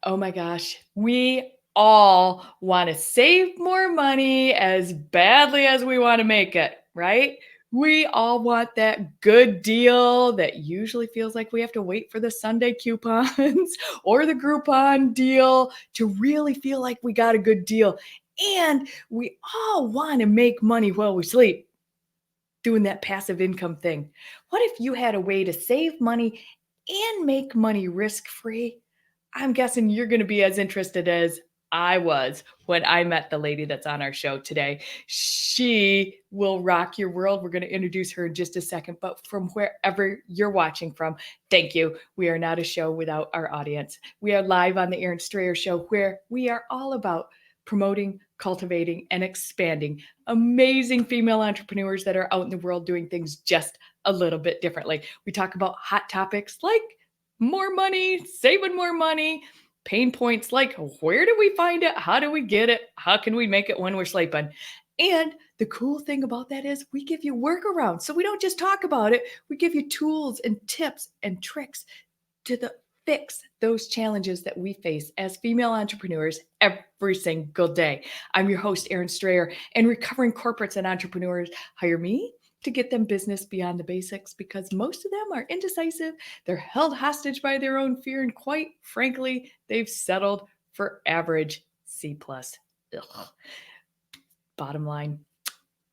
Oh my gosh, we all want to save more money as badly as we want to make it, right? We all want that good deal that usually feels like we have to wait for the Sunday coupons or the Groupon deal to really feel like we got a good deal. And we all want to make money while we sleep, doing that passive income thing. What if you had a way to save money and make money risk-free? I'm guessing you're going to be as interested as I was when I met the lady that's on our show today. She will rock your world. We're going to introduce her in just a second, but from wherever you're watching from, thank you. We are not a show without our audience. We are live on the Erin Strayer Show, where we are all about promoting, cultivating, and expanding amazing female entrepreneurs that are out in the world doing things just a little bit differently. We talk about hot topics like more money, saving more money, pain points like where do we find it? How do we get it? How can we make it when we're sleeping? And the cool thing about that is we give you workarounds. So we don't just talk about it, we give you tools and tips and tricks to fix those challenges that we face as female entrepreneurs every single day. I'm your host, Erin Strayer, and recovering corporates and entrepreneurs hire me to get them business beyond the basics because most of them are indecisive, they're held hostage by their own fear, and quite frankly, they've settled for average C+. Ugh. Bottom line,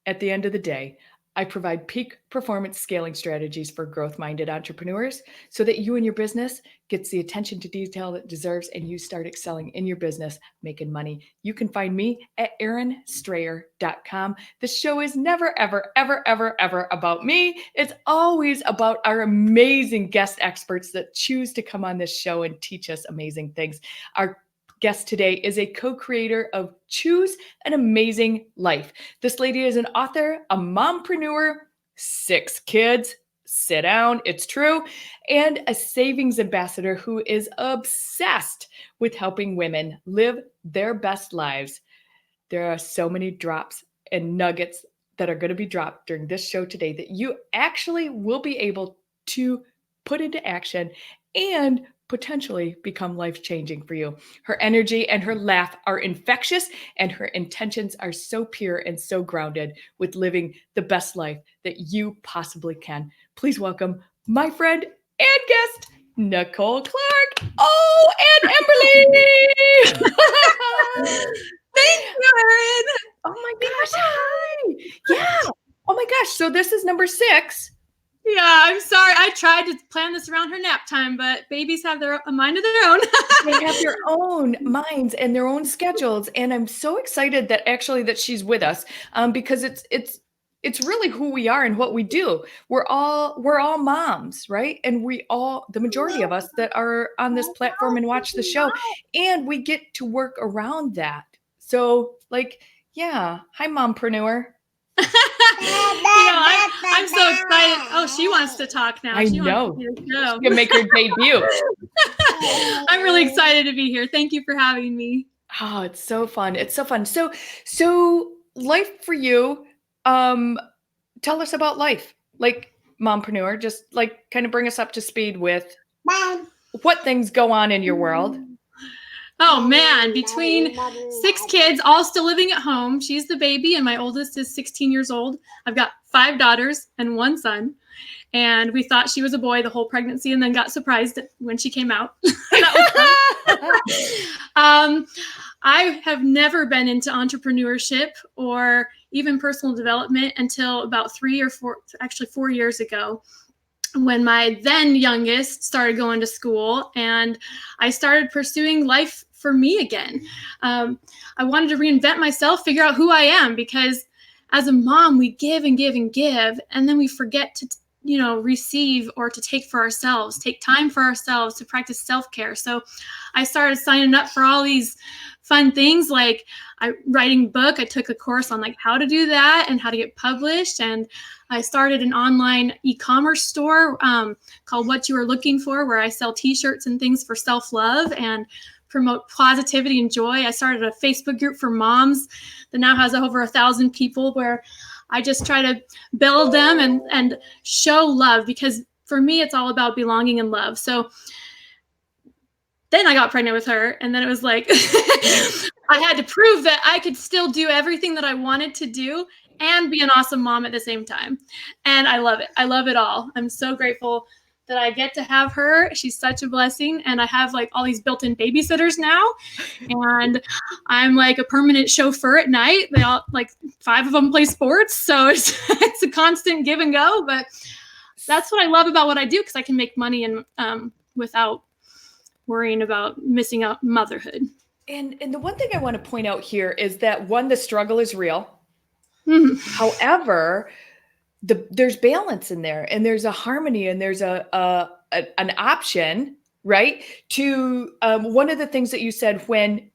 at the end of the day, I provide peak performance scaling strategies for growth-minded entrepreneurs so that you and your business gets the attention to detail it deserves and you start excelling in your business, making money. You can find me at erinstrayer.com. The show is never, ever, ever, ever, ever about me. It's always about our amazing guest experts that choose to come on this show and teach us amazing things. Our guest today is a co-creator of Choose an Amazing Life. This lady is an author, a mompreneur, 6 kids, sit down, it's true, and a savings ambassador who is obsessed with helping women live their best lives. There are so many drops and nuggets that are going to be dropped during this show today that you actually will be able to put into action and potentially become life-changing for you. Her energy and her laugh are infectious, and her intentions are so pure and so grounded with living the best life that you possibly can. Please welcome my friend and guest, Nichole Clark. Oh, and Emberly! Thank you, Erin. Oh my gosh, hi! Yeah. Oh my gosh, so this is number 6. Yeah, I'm sorry. I tried to plan this around her nap time, but babies have a mind of their own. They have their own minds and their own schedules, and I'm so excited that she's with us because it's really who we are and what we do. We're all moms, right? And the majority of us that are on this platform and watch the show, and we get to work around that. So yeah, hi mompreneur. I'm so excited. Oh, she wants to talk now. I know. She can make her debut. I'm really excited to be here. Thank you for having me. Oh, it's so fun. It's so fun. So life for you, tell us about life. Like mompreneur, just kind of bring us up to speed with what things go on in your world. Oh man, between 6 kids, all still living at home. She's the baby, and my oldest is 16 years old. I've got 5 daughters and 1 son. And we thought she was a boy the whole pregnancy, and then got surprised when she came out. That was fun. I have never been into entrepreneurship or even personal development until about 4 years ago, when my then youngest started going to school, and I started pursuing life for me again. I wanted to reinvent myself, figure out who I am, because as a mom, we give and give and give, and then we forget to receive or to take time for ourselves, to practice self-care. So I started signing up for all these fun things, like writing book. I took a course on how to do that and how to get published. And I started an online e-commerce store called What You Are Looking For, where I sell t-shirts and things for self-love and promote positivity and joy. I started a Facebook group for moms that now has over 1,000 people, where I just try to build them and show love, because for me, it's all about belonging and love. So then I got pregnant with her. And then it was like, I had to prove that I could still do everything that I wanted to do and be an awesome mom at the same time. And I love it. I love it all. I'm so grateful that I get to have her. She's such a blessing. And I have like all these built-in babysitters now. And I'm like a permanent chauffeur at night. They all, like 5 of them play sports. So it's a constant give and go. But that's what I love about what I do, because I can make money and without worrying about missing out motherhood. And the one thing I want to point out here is that, one, the struggle is real. Mhm. However, there's balance in there, and there's a harmony, and there's an option, right? To one of the things that you said when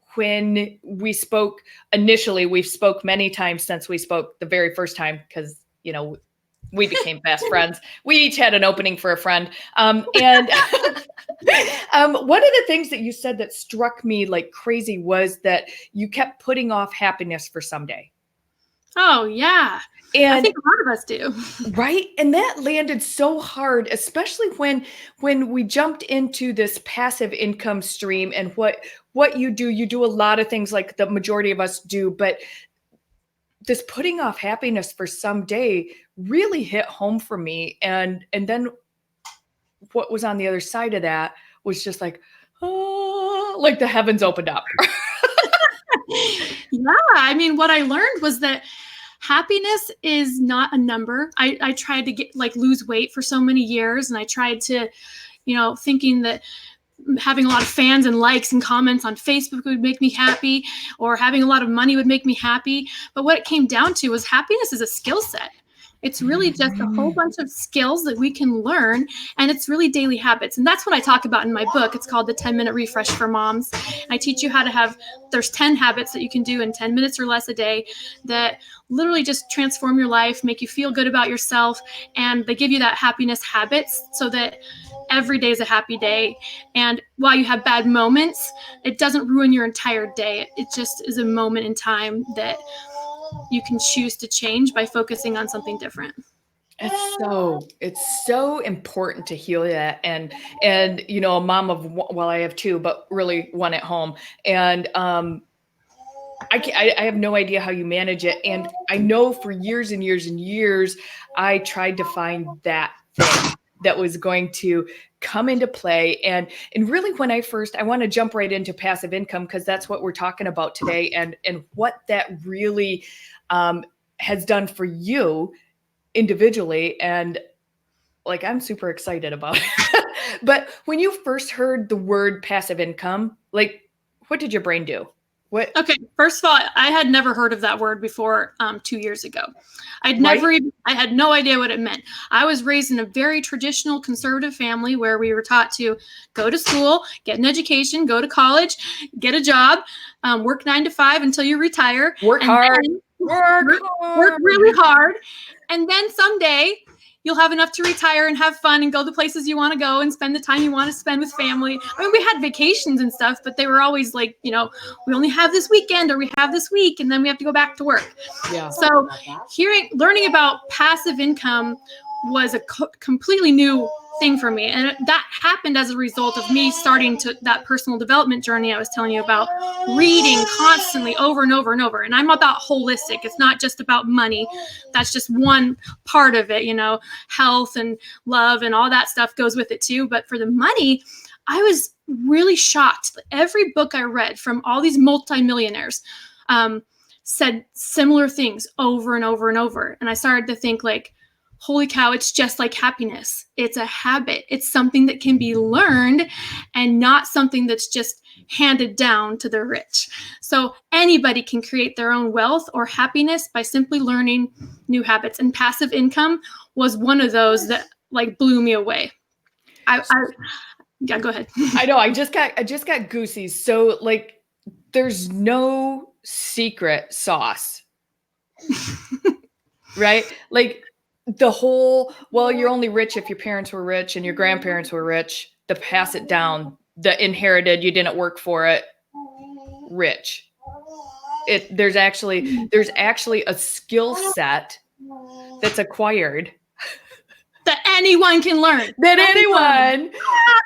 we spoke initially, we've spoke many times since we spoke the very first time, because we became best friends. We each had an opening for a friend, and one of the things that you said that struck me like crazy was that you kept putting off happiness for someday. Oh, yeah. And I think a lot of us do. Right. And that landed so hard, especially when we jumped into this passive income stream. And what you do a lot of things like the majority of us do, but this putting off happiness for someday really hit home for me. And then what was on the other side of that was just like, oh, like the heavens opened up. Yeah. I mean, what I learned was that happiness is not a number. I tried to lose weight for so many years, and I tried to, thinking that having a lot of fans and likes and comments on Facebook would make me happy, or having a lot of money would make me happy. But what it came down to was happiness is a skill set. It's really just a whole bunch of skills that we can learn, and it's really daily habits. And that's what I talk about in my book. It's called The 10-Minute Refresh for Moms. I teach you how to there's 10 habits that you can do in 10 minutes or less a day that literally just transform your life, make you feel good about yourself, and they give you that happiness habits so that every day is a happy day. And while you have bad moments, it doesn't ruin your entire day. It just is a moment in time that you can choose to change by focusing on something different. It's so important to heal that. And a mom of, well, I have 2, but really 1 at home. And I have no idea how you manage it. And I know for years and years and years, I tried to find that thing that was going to come into play. And really, when I want to jump right into passive income, because that's what we're talking about today, and what that really has done for you individually. And like, I'm super excited about it. But when you first heard the word passive income, like, what did your brain do? What? Okay, first of all, I had never heard of that word before 2 years ago. I had no idea what it meant. I was raised in a very traditional conservative family where we were taught to go to school, get an education, go to college, get a job, work 9 to 5 until you retire. Work hard. Work really hard. And then someday you'll have enough to retire and have fun and go the places you want to go and spend the time you want to spend with family. I mean, we had vacations and stuff, but they were always like, we only have this weekend, or we have this week, and then we have to go back to work. Yeah. So learning about passive income was a completely new thing for me. And that happened as a result of me starting that personal development journey I was telling you about, reading constantly over and over and over. And I'm about holistic. It's not just about money. That's just one part of it, health and love and all that stuff goes with it too. But for the money, I was really shocked. Every book I read from all these multimillionaires said similar things over and over and over. And I started to think like, holy cow, it's just like happiness. It's a habit. It's something that can be learned and not something that's just handed down to the rich. So anybody can create their own wealth or happiness by simply learning new habits. And passive income was one of those that like blew me away. Yeah, go ahead. I know. I just got goosies. So like, there's no secret sauce, right? Like, the whole, well, you're only rich if your parents were rich and your grandparents were rich, the pass it down, the inherited, you didn't work for it, rich. There's actually a skill set that's acquired. anyone can learn. That anyone.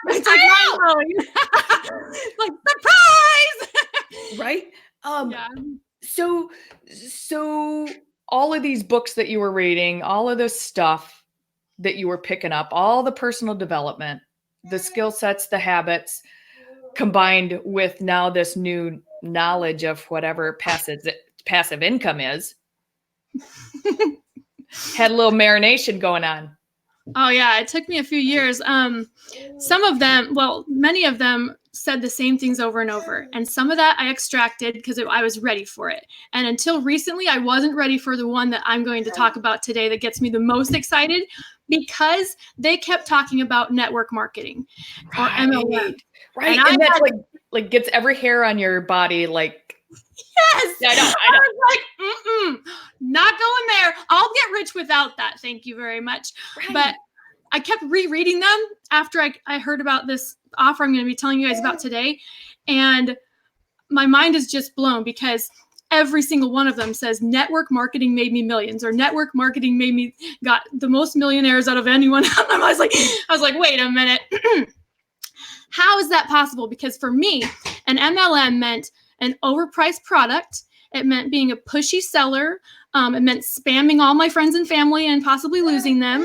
It's like mind-blowing. Like, surprise! Right? Yeah. So all of these books that you were reading, all of this stuff that you were picking up, all the personal development, the skill sets, the habits, combined with now this new knowledge of whatever passive income is, had a little marination going on. Oh yeah, it took me a few years. Some of them, well, many of them said the same things over and over. And some of that I extracted because I was ready for it. And until recently, I wasn't ready for the one that I'm going to talk about today that gets me the most excited, because they kept talking about network marketing or MLM. Right. And that's like gets every hair on your body like, yes. Yeah, I know. I was like, not going there. I'll get rich without that. Thank you very much. Right. But I kept rereading them after I heard about this offer I'm going to be telling you guys about today. And my mind is just blown, because every single one of them says network marketing made me millions, or network marketing made me got the most millionaires out of anyone. I was like, wait a minute. How is that possible? Because for me, an MLM meant an overpriced product. It meant being a pushy seller. It meant spamming all my friends and family and possibly losing them.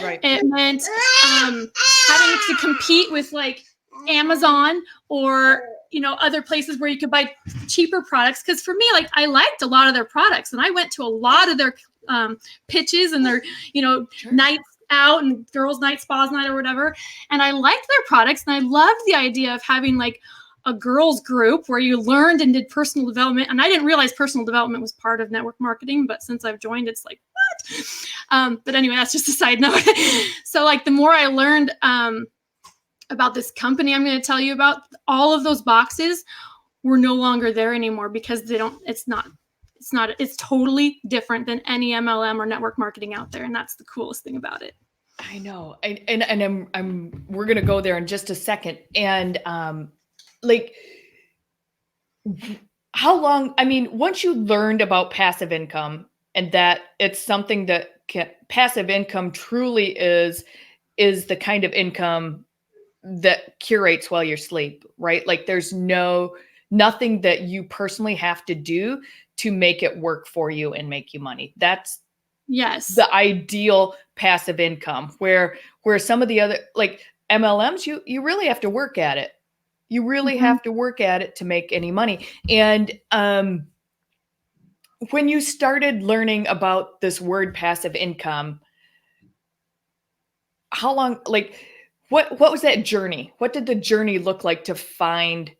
Right. It meant having to compete with like Amazon or, other places where you could buy cheaper products. Because for me, like, I liked a lot of their products, and I went to a lot of their pitches and their, sure, nights out and girls' night, spas night, or whatever. And I liked their products, and I loved the idea of having like a girls group where you learned and did personal development. And I didn't realize personal development was part of network marketing, but since I've joined, it's like, what? But anyway, that's just a side note. So like, the more I learned about this company I'm going to tell you about, all of those boxes were no longer there anymore, because it's totally different than any MLM or network marketing out there. And that's the coolest thing about it. I know. And we're going to go there in just a second. And, like, how long, once you learned about passive income, and that it's something that passive income truly is the kind of income that curates while you're asleep, right? Like, there's nothing that you personally have to do to make it work for you and make you money. That's the ideal passive income, where some of the other, like MLMs, you really have to work at it. You really have to work at it to make any money. And when you started learning about this word passive income, how long, like, what was that journey? What did the journey look like to find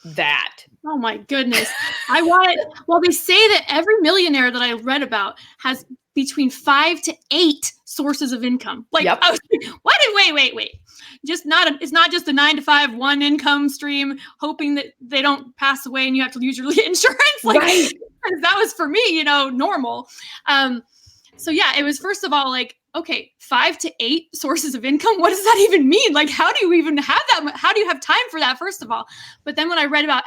that? Oh my goodness. They say that every millionaire that I read about has between 5 to 8 sources of income. Like, yep. I was like, wait. It's not just a 9 to 5, one income stream, hoping that they don't pass away and you have to use your insurance. Like, right. That was for me, normal. So yeah, it was, first of all, like, okay, 5 to 8 sources of income. What does that even mean? Like, how do you even have that? How do you have time for that, first of all? But then when I read about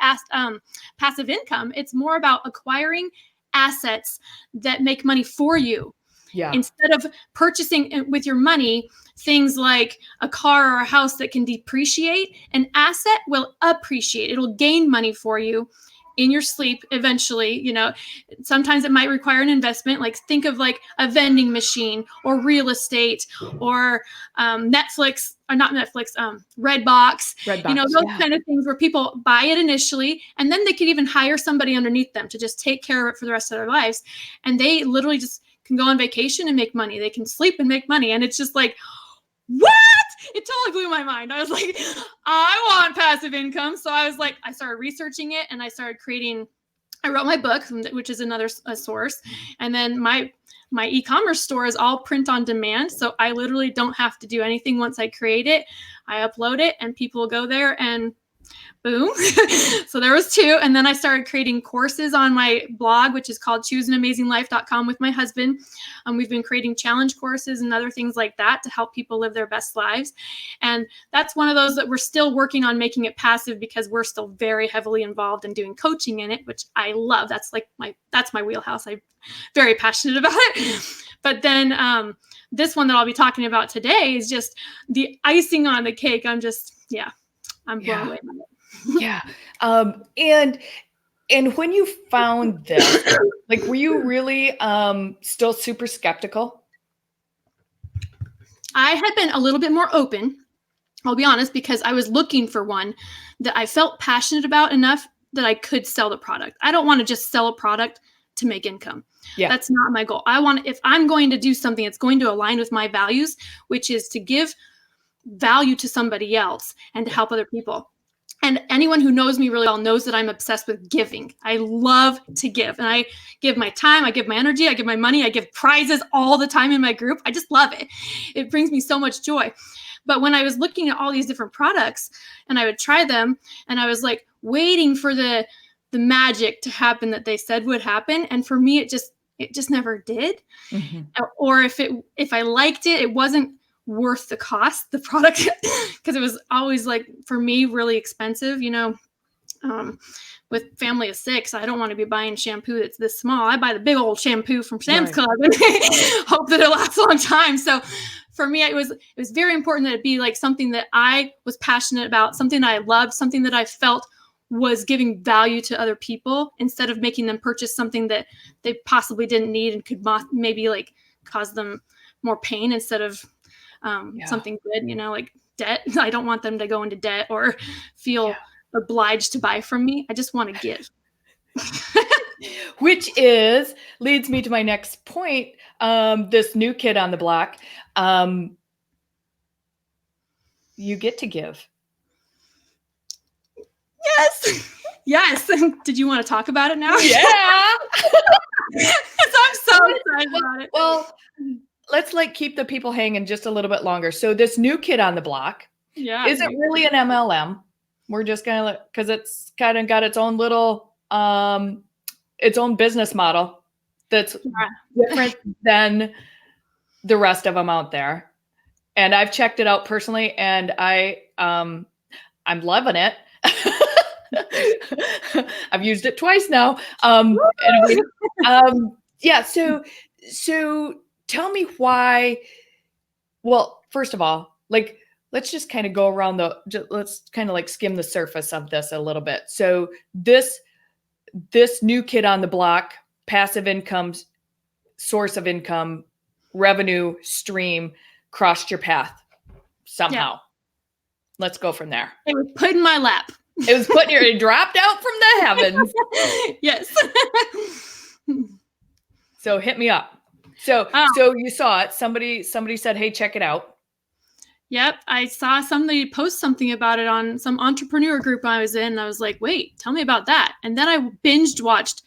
passive income, it's more about acquiring assets that make money for you. Yeah. Instead of purchasing with your money things like a car or a house that can depreciate, an asset will appreciate. It'll gain money for you in your sleep eventually. Sometimes it might require an investment. Like, think of like a vending machine or real estate or Netflix, or not Netflix, Redbox, those kind of things where people buy it initially, and then they could even hire somebody underneath them to just take care of it for the rest of their lives. And they literally just can go on vacation and make money. They can sleep and make money. And it's just like, what? It totally blew my mind. I was like, I want passive income. So I was like, I started researching it, and I started I wrote my book, which is another source. And then my e-commerce store is all print on demand. So I literally don't have to do anything once I create it. I upload it, and people will go there and boom. So there was 2. And then I started creating courses on my blog, which is called chooseanamazinglife.com, with my husband. We've been creating challenge courses and other things like that to help people live their best lives. And that's one of those that we're still working on making it passive, because we're still very heavily involved in doing coaching in it, which I love. That's my wheelhouse. I'm very passionate about it. But then this one that I'll be talking about today is just the icing on the cake. I'm blown away by it. Yeah. And when you found this, like, were you really still super skeptical? I had been a little bit more open, I'll be honest, because I was looking for one that I felt passionate about enough that I could sell the product. I don't want to just sell a product to make income. Yeah. That's not my goal. If I'm going to do something that's going to align with my values, which is to give value to somebody else and to help other people. And anyone who knows me really well knows that I'm obsessed with giving. I love to give. And I give my time, I give my energy, I give my money, I give prizes all the time in my group. I just love it. It brings me so much joy. But when I was looking at all these different products and I would try them and I was like waiting for the magic to happen that they said would happen. And for me, it just never did. Mm-hmm. Or if I liked it, it wasn't worth the cost, the product, because it was always, like, for me, really expensive, with family of 6, I don't want to be buying shampoo that's this small. I buy the big old shampoo from Sam's Club and hope that it lasts a long time. So for me, it was very important that it be like something that I was passionate about, something that I loved, something that I felt was giving value to other people, instead of making them purchase something that they possibly didn't need and could maybe like cause them more pain instead of something good, like debt. I don't want them to go into debt or feel obliged to buy from me. I just want to give. Which leads me to my next point. This new kid on the block, you get to give. Yes. Did you want to talk about it now? Yeah. I'm so excited about it. Well, let's keep the people hanging just a little bit longer. So this new kid on the block isn't really an MLM. We're just gonna because it's kind of got its own little its own business model that's different than the rest of them out there. And I've checked it out personally, and I'm loving it. I've used it twice now. So tell me why. Well, first of all, let's just kind of go around let's kind of skim the surface of this a little bit. So this new kid on the block, passive income, source of income, revenue stream crossed your path somehow. Yeah. Let's go from there. It was put in my lap. It dropped out from the heavens. Yes. So hit me up. So you saw it. Somebody said, "Hey, check it out." Yep. I saw somebody post something about it on some entrepreneur group I was in. And I was like, wait, tell me about that. And then I binged watched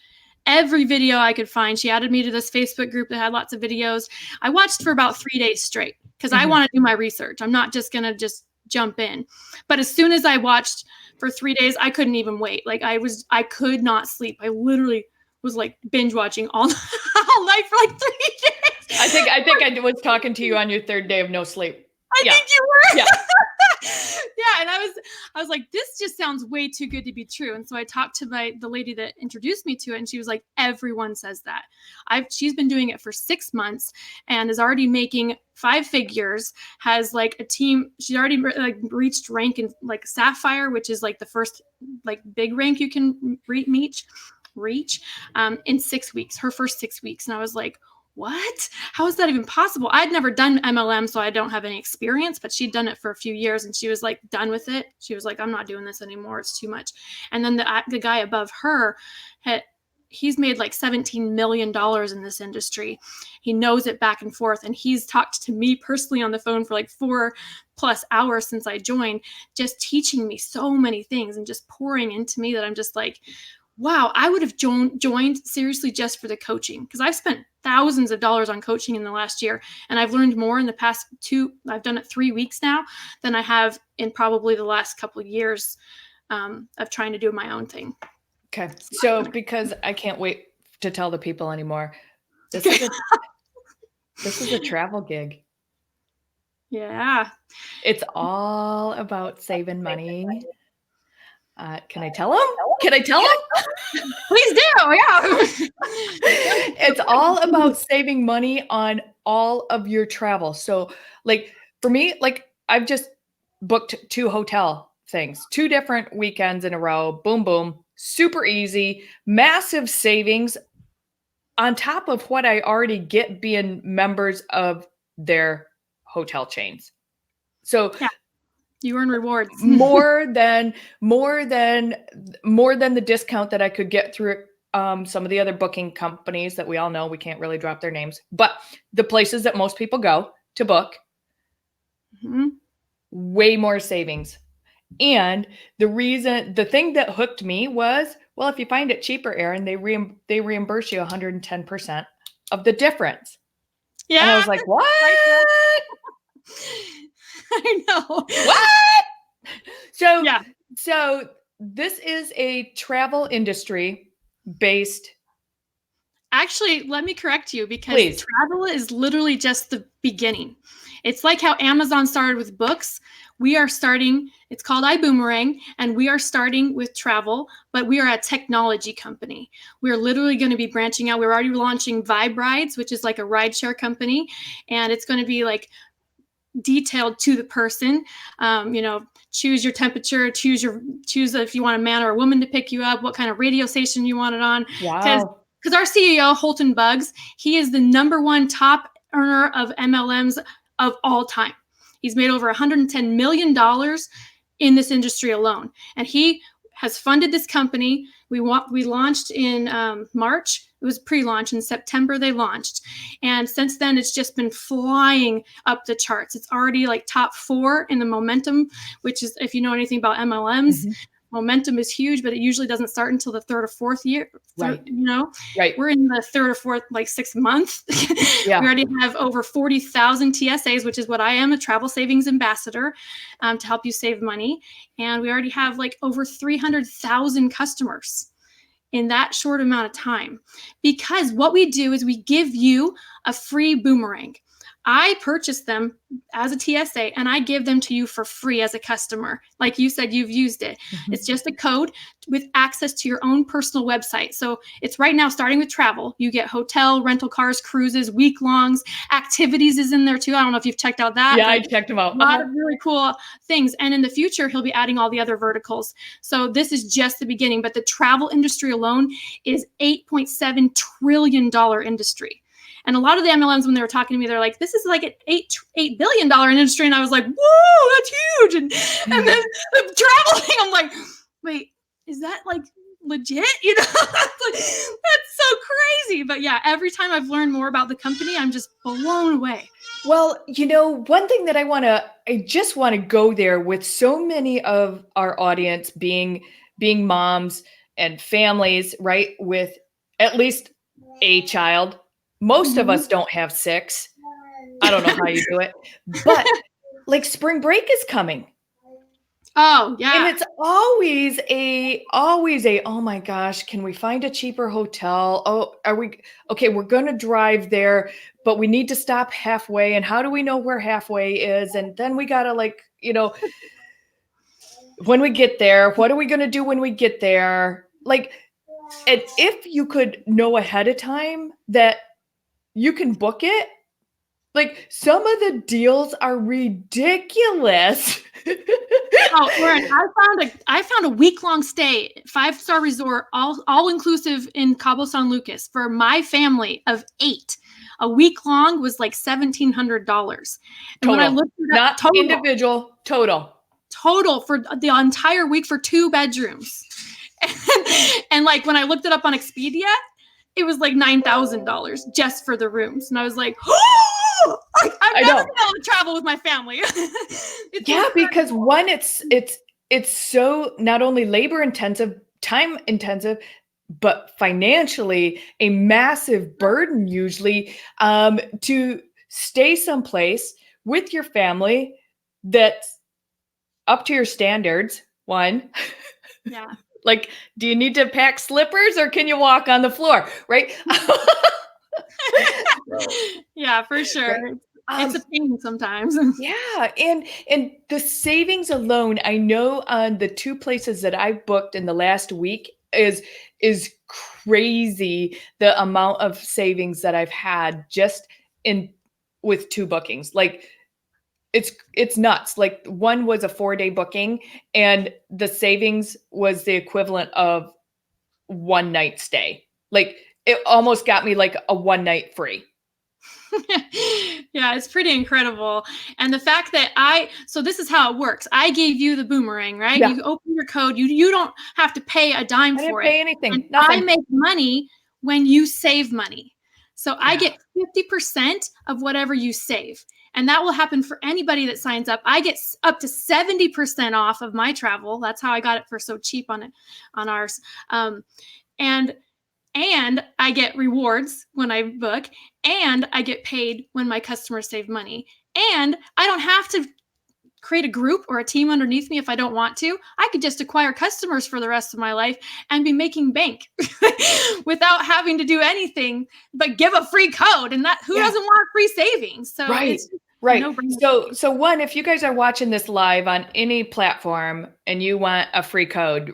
every video I could find. She added me to this Facebook group that had lots of videos. I watched for about 3 days straight because I want to do my research. I'm not just going to just jump in. But as soon as I watched for 3 days, I couldn't even wait. I could not sleep. I literally was binge watching all night for 3 days. I think I was talking to you on your 3rd day of no sleep. I think you were. Yeah. Yeah. And I was like, this just sounds way too good to be true. And so I talked to the lady that introduced me to it, and she was like, everyone says that. She's been doing it for 6 months and is already making 5 figures, has a team. She's already reached rank in Sapphire, which is the first big rank you can reach in 6 weeks, her first 6 weeks. And I was like, what? How is that even possible? I'd never done MLM, so I don't have any experience, but she'd done it for a few years and she was done with it. She was like, I'm not doing this anymore. It's too much. And then the guy above her he's made $17 million in this industry. He knows it back and forth. And he's talked to me personally on the phone for 4+ hours since I joined, just teaching me so many things and just pouring into me that I'm just wow, I would have joined seriously just for the coaching, because I've spent thousands of dollars on coaching in the last year, and I've learned more in the past I've done it 3 weeks now, than I have in probably the last couple of years of trying to do my own thing. Okay. So because I can't wait to tell the people anymore, this is a travel gig. Yeah. It's all about saving money. Can I tell them? Please do. Yeah. It's all about saving money on all of your travel. So like for me, like I've just booked 2 hotel things, 2 different weekends in a row. Boom, boom. Super easy, massive savings on top of what I already get being members of their hotel chains. So Yeah. You earn rewards. more than the discount that I could get through some of the other booking companies that we all know, we can't really drop their names, but the places that most people go to book, way more savings. And the thing that hooked me was, well, if you find it cheaper, Erin, they reimburse you 110% of the difference. Yeah. And I was like, what? I know. What? So, yeah. So this is a travel industry based. Actually, let me correct you, because Please. travel is literally just the beginning. It's like how Amazon started with books. We are starting, it's called iBoomerang, and we are starting with travel, but we are a technology company. We're literally going to be branching out. We're already launching Vibe Rides, which is like a rideshare company, and it's going to be like detailed to the person. Choose your temperature, choose if you want a man or a woman to pick you up, what kind of radio station you want it on. Wow. Because our CEO, Holton Buggs, he is the #1 top earner of MLMs of all time. He's made over $110 million in this industry alone. And he has funded this company. We launched in March. It was pre-launch. In September, they launched. And since then, it's just been flying up the charts. It's already like top 4 in the momentum, which is, if you know anything about MLMs, momentum is huge, but it usually doesn't start until the 3rd or 4th year. Right. Right. We're in the 3rd or 4th, like 6th month. Yeah. We already have over 40,000 TSAs, which is what I am, a travel savings ambassador, to help you save money. And we already have like over 300,000 customers in that short amount of time. Because what we do is we give you a free boomerang. I purchase them as a TSA and I give them to you for free as a customer. Like you said, you've used it. It's just a code with access to your own personal website. So it's right now starting with travel. You get hotel, rental cars, cruises, week-longs, activities is in there too. I don't know if you've checked out that. Yeah, I checked them out. A lot of really cool things. And in the future, he'll be adding all the other verticals. So this is just the beginning. But the travel industry alone is $8.7 trillion industry. And a lot of the MLMs, when they were talking to me, they're like, this is like an $8 billion industry. And I was like, whoa, that's huge. And then the travel thing, I'm like, wait, is that like legit? That's so crazy. But yeah, every time I've learned more about the company, I'm just blown away. Well, one thing that I just want to go there with so many of our audience being moms and families, right? With at least a child. Most of us don't have 6. I don't know how you do it, but like spring break is coming. Oh, yeah. And it's always a, oh my gosh, can we find a cheaper hotel? Oh, we're going to drive there, but we need to stop halfway. And how do we know where halfway is? And then we got to when we get there, what are we going to do when we get there? Like, and if you could know ahead of time that you can book it, like some of the deals are ridiculous. Oh, Lauren, I found a week-long stay, 5-star resort, all inclusive in Cabo San Lucas for my family of 8. A week long was like $1,700. And when I looked it up, not individual, total for the entire week for 2 bedrooms. And like when I looked it up on Expedia, it was like $9,000 just for the rooms. And I was like, oh, I've never been able to travel with my family. Because one, it's so not only labor intensive, time intensive, but financially a massive burden usually to stay someplace with your family that's up to your standards. One. Yeah. Like, do you need to pack slippers or can you walk on the floor? Right. Yeah, for sure. Right? It's a pain sometimes. Yeah. And the savings alone, I know on the 2 places that I've booked in the last week is crazy. The amount of savings that I've had just in with 2 bookings. Like it's nuts. Like one was a 4-day booking and the savings was the equivalent of 1 night stay. Like it almost got me like a 1 night free. Yeah, it's pretty incredible. And the fact that so this is how it works. I gave you the boomerang, right? Yeah. You open your code. You don't have to pay a dime I didn't for pay it. anything. And Nothing. I make money when you save money. So I Yeah. get 50% of whatever you save. And that will happen for anybody that signs up. I get up to 70% off of my travel. That's how I got it for so cheap on ours. And I get rewards when I book, and I get paid when my customers save money. And I don't have to create a group or a team underneath me if I don't want to. I could just acquire customers for the rest of my life and be making bank without having to do anything but give a free code. And that who doesn't want free savings? So right. it's right. No-brainer. So one, if you guys are watching this live on any platform and you want a free code,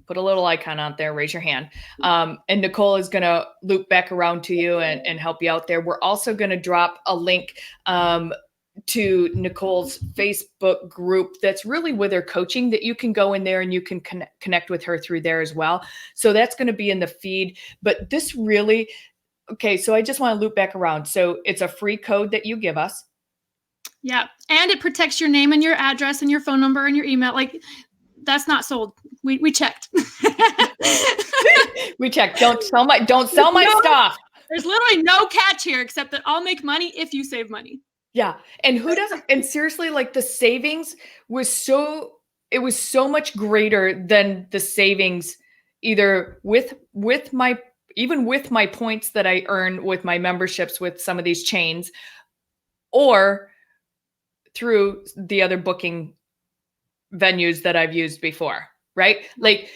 put a little icon out there, raise your hand. And Nichole is going to loop back around to you and help you out there. We're also going to drop a link to Nichole's Facebook group that's really with her coaching, that you can go in there and you can connect with her through there as well. So that's going to be in the feed. But this really, okay, so I just want to loop back around. So it's a free code that you give us. Yeah. And it protects your name and your address and your phone number and your email. Like, that's not sold. We checked. We checked. Don't sell my stuff. There's literally no catch here except that I'll make money if you save money. Yeah. And who doesn't? And seriously, like the savings was so much greater than the savings either with my points that I earn with my memberships with some of these chains, or through the other booking venues that I've used before, right? Like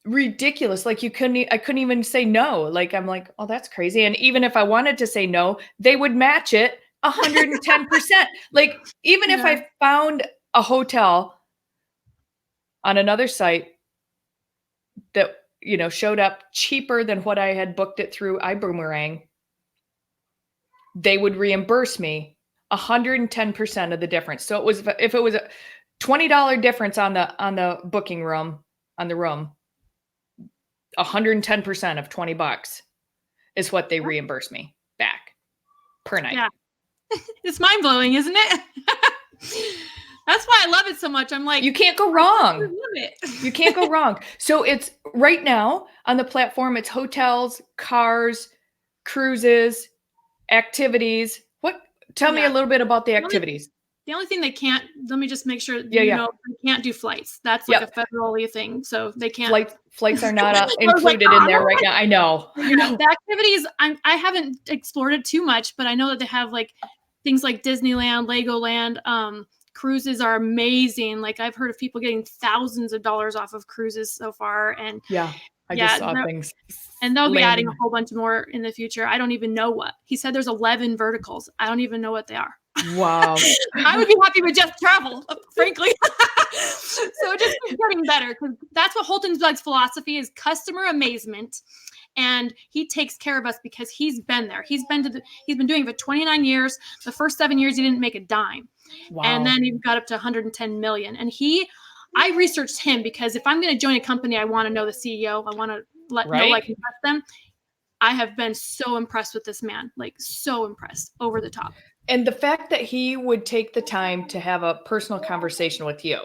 ridiculous. Like I couldn't even say no. Like I'm like, oh, that's crazy. And even if I wanted to say no, they would match it 110%. Like even if I found a hotel on another site that, showed up cheaper than what I had booked it through iBoomerang, they would reimburse me 110% of the difference. So if it was a $20 difference on the booking room, on the room, 110% of $20 is what they reimburse me back per night. Yeah. It's mind-blowing, isn't it? That's why I love it so much. I'm like, you can't go wrong. You can't go wrong. So it's right now on the platform, it's hotels, cars, cruises, activities. Tell me a little bit about the activities. The only thing they can't, let me just make sure they can't do flights. That's like a federally thing. So they can't. Flights are not included in there right now. I know. The activities, I haven't explored it too much, but I know that they have like things like Disneyland, Legoland, cruises are amazing. Like I've heard of people getting thousands of dollars off of cruises so far. And I just saw things. And they'll be adding a whole bunch more in the future. I don't even know what. He said there's 11 verticals. I don't even know what they are. Wow. I would be happy with just travel, frankly. So it just keeps getting better, because that's what Holtensblatt's philosophy is: customer amazement. And he takes care of us because he's been there. He's been doing it for 29 years. The first 7 years, he didn't make a dime. Wow. And then he got up to 110 million. And I researched him because if I'm going to join a company, I want to know the CEO. I want to know, like, invest them. I have been so impressed with this man, like so impressed, over the top. And the fact that he would take the time to have a personal conversation with you.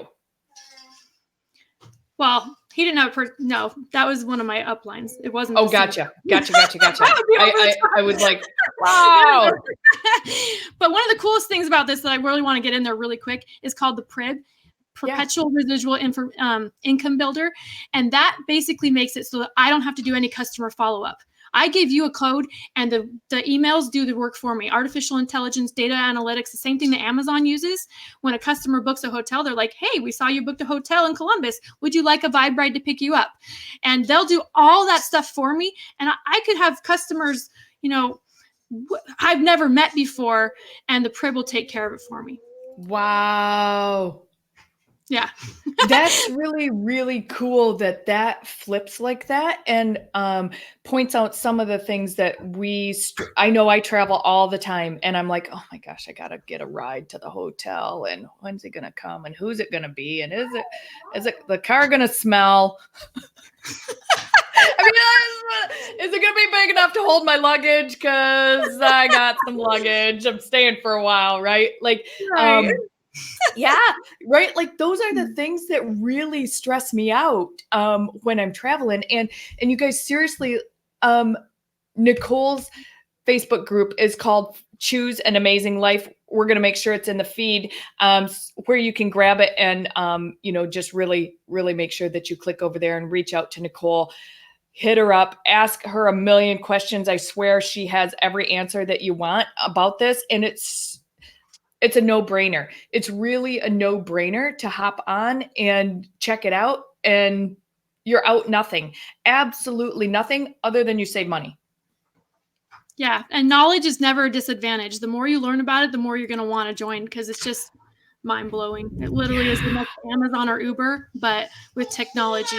Well, he didn't have no, that was one of my uplines. It wasn't. Oh, gotcha. I was like, wow. But one of the coolest things about this that I really want to get in there really quick is called the PRIB. Perpetual Residual Income Builder. And that basically makes it so that I don't have to do any customer follow-up. I give you a code and the emails do the work for me. Artificial intelligence, data analytics, the same thing that Amazon uses. When a customer books a hotel, they're like, hey, we saw you booked a hotel in Columbus. Would you like a Vibe ride to pick you up? And they'll do all that stuff for me. And I could have customers, I've never met before, and the PRIB will take care of it for me. Wow. Yeah. That's really, really cool that flips like that and points out some of the things that I know I travel all the time and I'm like, oh my gosh, I gotta get a ride to the hotel and when's it gonna come and who's it gonna be and is it the car gonna smell? I mean, is it gonna be big enough to hold my luggage? Because I got some luggage. I'm staying for a while, right? Like, Right. yeah, right. Like those are the things that really stress me out when I'm traveling. And you guys, seriously, Nichole's Facebook group is called Choose an Amazing Life. We're going to make sure it's in the feed where you can grab it and, just really, really make sure that you click over there and reach out to Nichole. Hit her up, ask her a million questions. I swear she has every answer that you want about this. And it's a no-brainer. It's really a no-brainer to hop on and check it out. And you're out nothing, absolutely nothing other than you save money. Yeah. And knowledge is never a disadvantage. The more you learn about it, the more you're going to want to join because it's just mind blowing. It literally is the next Amazon or Uber, but with technology,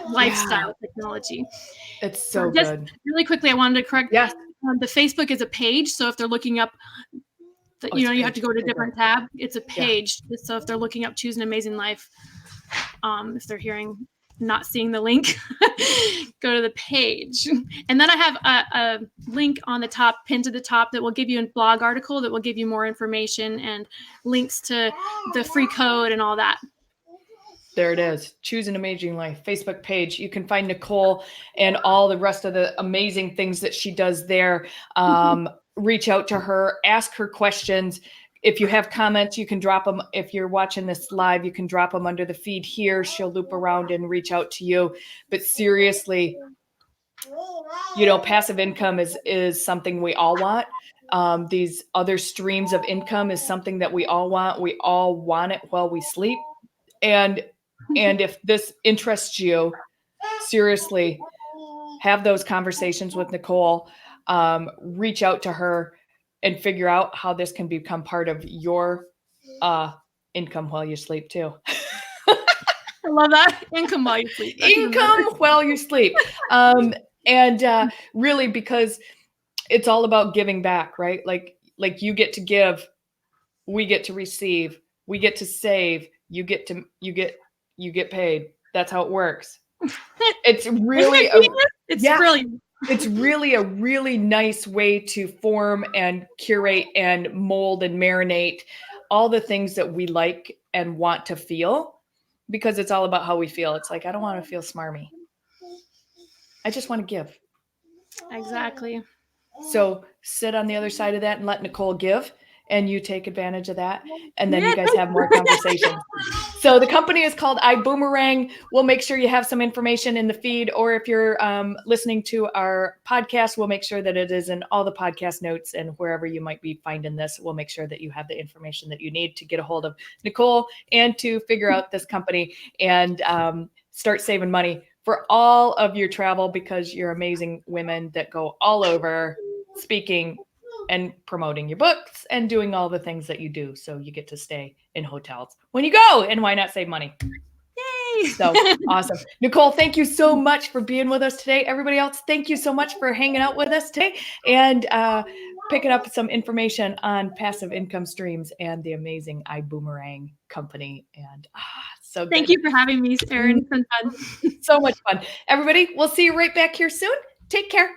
lifestyle technology. It's so Just good. really quickly, I wanted to correct. Yes. The Facebook is a page. So if they're looking up, you have to go to a different tab. It's a page. Yeah. So if they're looking up Choose an Amazing Life, if they're not seeing the link, go to the page. And then I have a link on the top, pinned to the top, that will give you a blog article that will give you more information and links to the free code and all that. There it is. Choose an Amazing Life Facebook page. You can find Nichole and all the rest of the amazing things that she does there. Reach out to her, ask her questions. If you have comments, you can drop them. If you're watching this live, you can drop them under the feed here. She'll loop around and reach out to you. But seriously, passive income is something we all want. These other streams of income is something that we all want. We all want it while we sleep. And if this interests you, seriously, have those conversations with Nichole. Reach out to her and figure out how this can become part of your income while you sleep too. I love that. Income while you sleep. Income while you sleep. Really, because it's all about giving back, right? Like you get to give, we get to receive, we get to save, you get paid. That's how it works. It's really brilliant. It's really a really nice way to form and curate and mold and marinate all the things that we like and want to feel, because it's all about how we feel. It's like, I don't want to feel smarmy. I just want to give. Exactly. So sit on the other side of that and let Nichole give, and you take advantage of that. And then you guys have more conversations. So the company is called iBoomerang. We'll make sure you have some information in the feed, or if you're listening to our podcast, we'll make sure that it is in all the podcast notes, and wherever you might be finding this, we'll make sure that you have the information that you need to get a hold of Nichole and to figure out this company and start saving money for all of your travel, because you're amazing women that go all over speaking and promoting your books and doing all the things that you do. So you get to stay in hotels when you go, and why not save money? Yay! So awesome. Nichole, thank you so much for being with us today. Everybody else, thank you so much for hanging out with us today and picking up some information on passive income streams and the amazing iBoomerang company. And so good. Thank you for having me, Erin. It's been fun. So much fun. Everybody, we'll see you right back here soon. Take care.